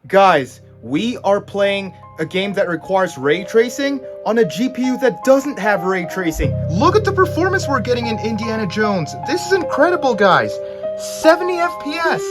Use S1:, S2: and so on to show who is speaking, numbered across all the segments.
S1: Guys, we are playing a game that requires ray tracing on a GPU that doesn't have ray tracing. Look at the performance we're getting in Indiana Jones. This is incredible, guys. 70 FPS.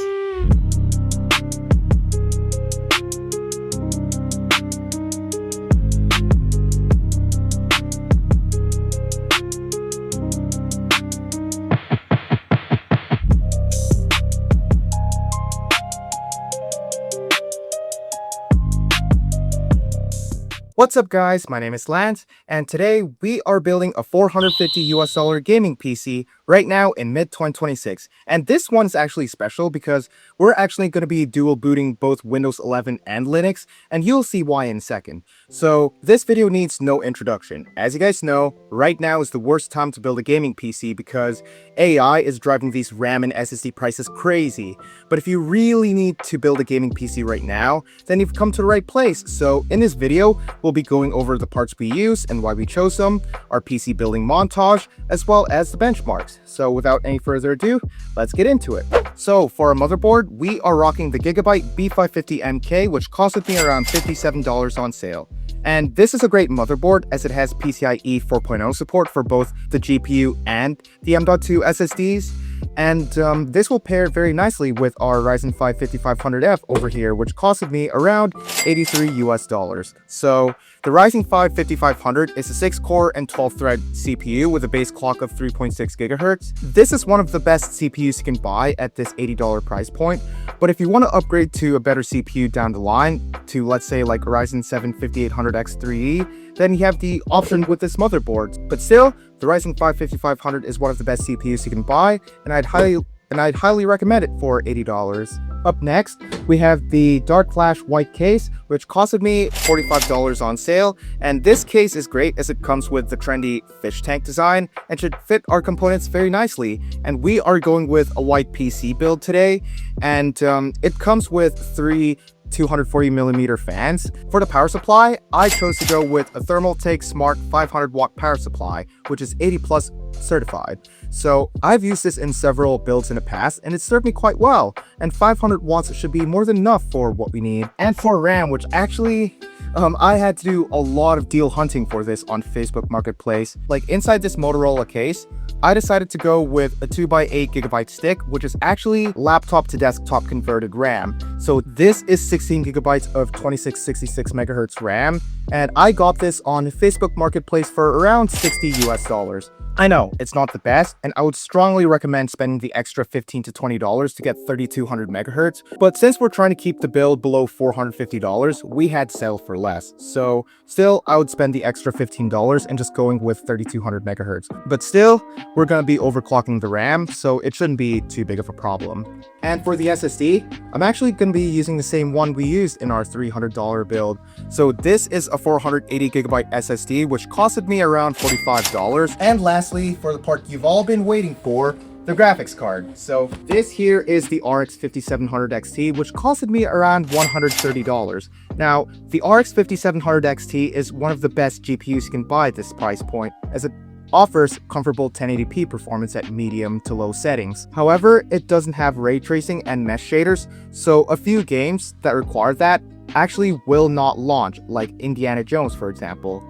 S1: What's up guys, my name is Lance, and today we are building a $450 gaming PC right now in mid-2026. And this one's actually special because we're actually going to be dual booting both Windows 11 and Linux, and you'll see why in a second. So this video needs no introduction. As you guys know, right now is the worst time to build a gaming PC because AI is driving these RAM and SSD prices crazy. But if you really need to build a gaming PC right now, then you've come to the right place. So in this video, we'll be going over the parts we use and why we chose them, our PC building montage, as well as the benchmarks. So without any further ado, let's get into it. So for our motherboard, we are rocking the Gigabyte B550M-K, which costed me around $57 on sale. And this is a great motherboard as it has PCIe 4.0 support for both the GPU and the M.2 SSDs. And this will pair very nicely with our Ryzen 5 5500F over here, which costed me around $83 US. So the Ryzen 5 5500 is a 6-core and 12-thread CPU with a base clock of 3.6 GHz. This is one of the best CPUs you can buy at this $80 price point. But if you want to upgrade to a better CPU down the line, to let's say like Ryzen 7 5800X3E, then you have the option with this motherboard. But still, the Ryzen 5 5500 is one of the best CPUs you can buy, and I'd highly recommend it for $80. Up next, we have the Darkflash White case, which costed me $45 on sale, and this case is great as it comes with the trendy fish tank design and should fit our components very nicely. And we are going with a white PC build today, and it comes with three 240mm fans. For the power supply, I chose to go with a Thermaltake Smart 500 watt power supply, which is 80 plus certified. So I've used this in several builds in the past and it served me quite well, and 500 watts should be more than enough for what we need. And for RAM, which actually I had to do a lot of deal hunting for this on Facebook Marketplace. Like inside this Motorola case, I decided to go with a 2x8 GB stick, which is actually laptop to desktop converted RAM. So this is 16 GB of 2666 MHz RAM, and I got this on Facebook Marketplace for around $60 US. I know, it's not the best, and I would strongly recommend spending the extra $15 to $20 to get 3200 MHz, but since we're trying to keep the build below $450, we had to settle for less. So still, I would spend the extra $15 and just going with 3200 MHz. But still, we're gonna be overclocking the RAM, so it shouldn't be too big of a problem. And for the SSD, I'm actually gonna be using the same one we used in our $300 build. So this is a 480 GB SSD, which costed me around $45. And lastly, for the part you've all been waiting for, the graphics card. So this here is the RX 5700 XT, which costed me around $130. Now, the RX 5700 XT is one of the best GPUs you can buy at this price point, as it offers comfortable 1080p performance at medium to low settings. However, it doesn't have ray tracing and mesh shaders, so a few games that require that actually will not launch, like Indiana Jones for example.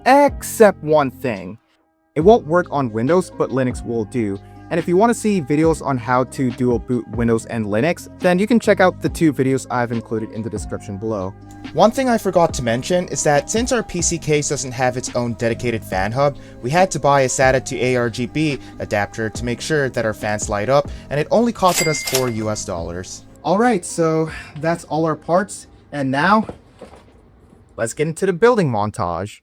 S1: Except one thing. It won't work on Windows, but Linux will do. And if you want to see videos on how to dual boot Windows and Linux, then you can check out the two videos I've included in the description below. One thing I forgot to mention is that since our PC case doesn't have its own dedicated fan hub, we had to buy a SATA to ARGB adapter to make sure that our fans light up, and it only costed us $4 US. Alright, so that's all our parts, and now, let's get into the building montage.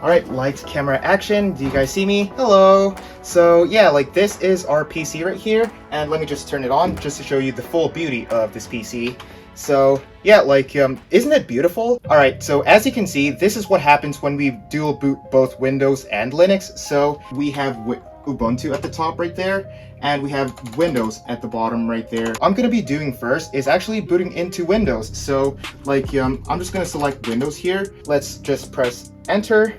S1: Alright, lights, camera, action. Do you guys see me? Hello! So yeah, like this is our PC right here, and let me just turn it on just to show you the full beauty of this PC. So yeah, like, isn't it beautiful? Alright, so as you can see, this is what happens when we dual boot both Windows and Linux. So we have Ubuntu at the top right there, and we have Windows at the bottom right there. I'm gonna be doing first is actually booting into Windows. So like, I'm just gonna select Windows here. Let's just press enter.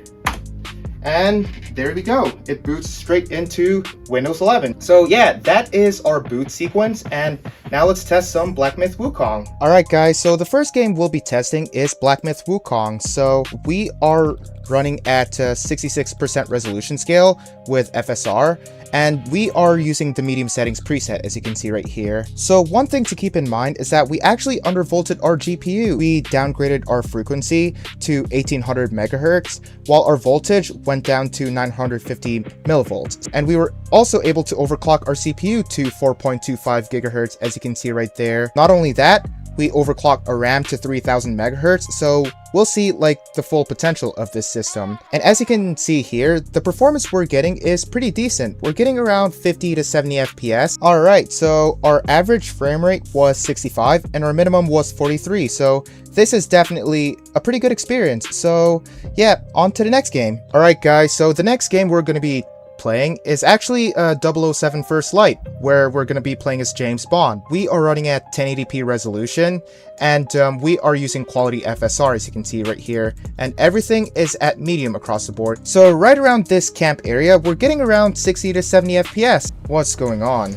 S1: And there we go. It boots straight into Windows 11. So yeah, that is our boot sequence. And now let's test some Black Myth Wukong. Alright guys, so the first game we'll be testing is Black Myth Wukong. So we are running at 66% resolution scale with FSR. And we are using the medium settings preset, as you can see right here. So one thing to keep in mind is that we actually undervolted our GPU. We downgraded our frequency to 1800 megahertz, while our voltage went down to 950 millivolts. And we were also able to overclock our CPU to 4.25 gigahertz, as you can see right there. Not only that, we overclocked our RAM to 3000 megahertz, so we'll see like the full potential of this system. And as you can see here, the performance we're getting is pretty decent. We're getting around 50 to 70 FPS. Alright, so our average frame rate was 65 and our minimum was 43, so this is definitely a pretty good experience. So yeah, on to the next game. Alright guys, so the next game we're going to be playing is actually 007 First Light, where we're going to be playing as James Bond. We are running at 1080p resolution, and we are using quality FSR, as you can see right here, and everything is at medium across the board. So right around this camp area, we're getting around 60 to 70 FPS. What's going on?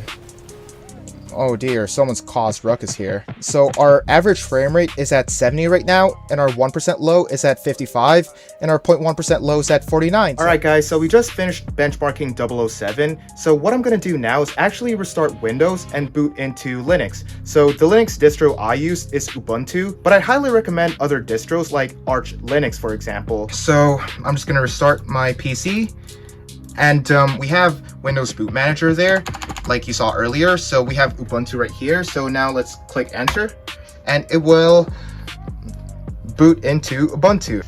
S1: Oh dear, someone's caused ruckus here. So our average frame rate is at 70 right now, and our 1% low is at 55, and our 0.1% low is at 49. Alright guys, so we just finished benchmarking 007. So what I'm going to do now is actually restart Windows and boot into Linux. So the Linux distro I use is Ubuntu, but I highly recommend other distros like Arch Linux, for example. So I'm just going to restart my PC. And we have Windows Boot Manager there, like you saw earlier. So we have Ubuntu right here. So now let's click enter, and it will boot into Ubuntu.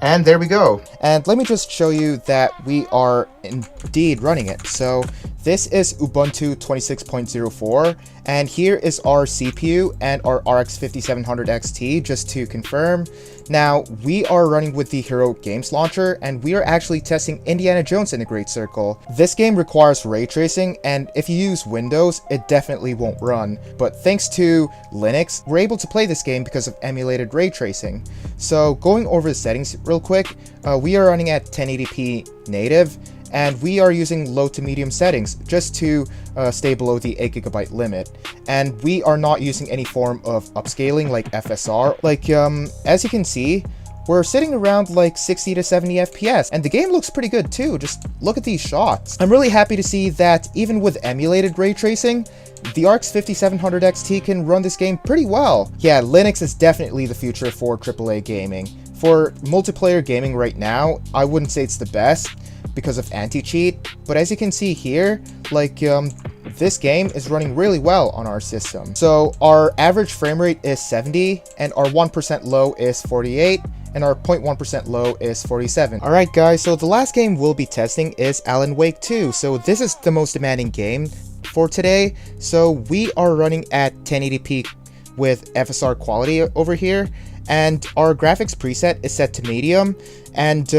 S1: And there we go. And let me just show you that we are indeed running it. So this is Ubuntu 26.04, and here is our CPU and our RX 5700 XT, just to confirm. Now, we are running with the Hero Games Launcher, and we are actually testing Indiana Jones in the Great Circle. This game requires ray tracing, and if you use Windows, it definitely won't run. But thanks to Linux, we're able to play this game because of emulated ray tracing. So going over the settings real quick, we are running at 1080p native, and we are using low to medium settings just to stay below the 8GB limit. And we are not using any form of upscaling like FSR. Like, as you can see, we're sitting around like 60 to 70 FPS, and the game looks pretty good too. Just look at these shots. I'm really happy to see that even with emulated ray tracing, the RX 5700 XT can run this game pretty well. Yeah, Linux is definitely the future for AAA gaming. For multiplayer gaming right now, I wouldn't say it's the best because of anti-cheat, but as you can see here, like, this game is running really well on our system. So our average frame rate is 70, and our 1% low is 48, and our 0.1% low is 47. Alright guys, so the last game we'll be testing is Alan Wake 2. So this is the most demanding game for today. So we are running at 1080p with FSR quality over here, and our graphics preset is set to medium, and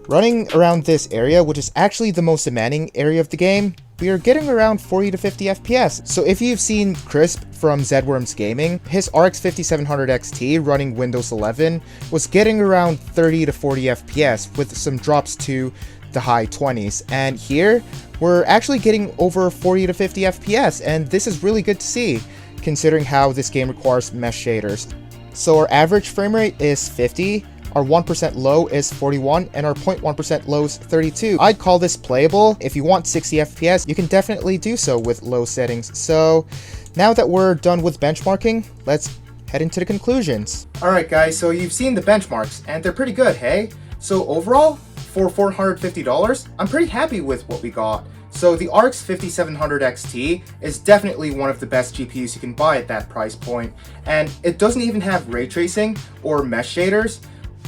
S1: running around this area, which is actually the most demanding area of the game, we are getting around 40 to 50 FPS. So if you've seen Crisp from Zedworms Gaming, his RX 5700 XT running Windows 11 was getting around 30 to 40 FPS with some drops to the high 20s. And here, we're actually getting over 40 to 50 FPS, and this is really good to see, considering how this game requires mesh shaders. So our average frame rate is 50, our 1% low is 41, and our 0.1% low is 32. I'd call this playable. If you want 60 FPS, you can definitely do so with low settings. So now that we're done with benchmarking, let's head into the conclusions. Alright guys, so you've seen the benchmarks, and they're pretty good, hey? So overall, for $450, I'm pretty happy with what we got. So the RX 5700 XT is definitely one of the best GPUs you can buy at that price point, and it doesn't even have ray tracing or mesh shaders.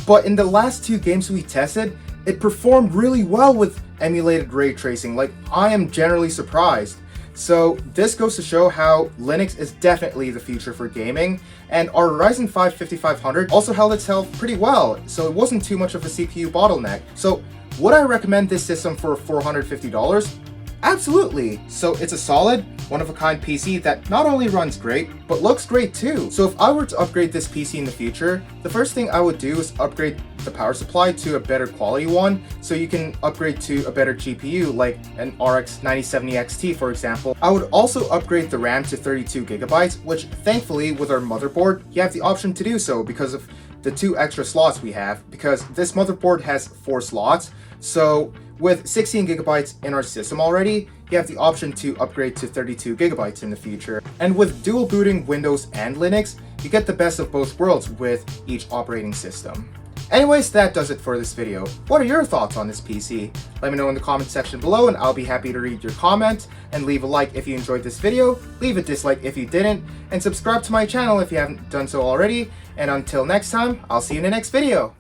S1: But in the last 2 games we tested, it performed really well with emulated ray tracing. Like, I am generally surprised. So this goes to show how Linux is definitely the future for gaming, and our Ryzen 5 5500 also held its health pretty well, so it wasn't too much of a CPU bottleneck. So would I recommend this system for $450? Absolutely! So it's a solid, one-of-a-kind PC that not only runs great, but looks great too. So if I were to upgrade this PC in the future, the first thing I would do is upgrade the power supply to a better quality one, so you can upgrade to a better GPU like an RX 9070 XT for example. I would also upgrade the RAM to 32GB, which thankfully with our motherboard, you have the option to do so because of the 2 extra slots we have, because this motherboard has 4 slots. So with 16GB in our system already, you have the option to upgrade to 32GB in the future. And with dual booting Windows and Linux, you get the best of both worlds with each operating system. Anyways, that does it for this video. What are your thoughts on this PC? Let me know in the comment section below and I'll be happy to read your comment. And leave a like if you enjoyed this video, leave a dislike if you didn't, and subscribe to my channel if you haven't done so already. And until next time, I'll see you in the next video.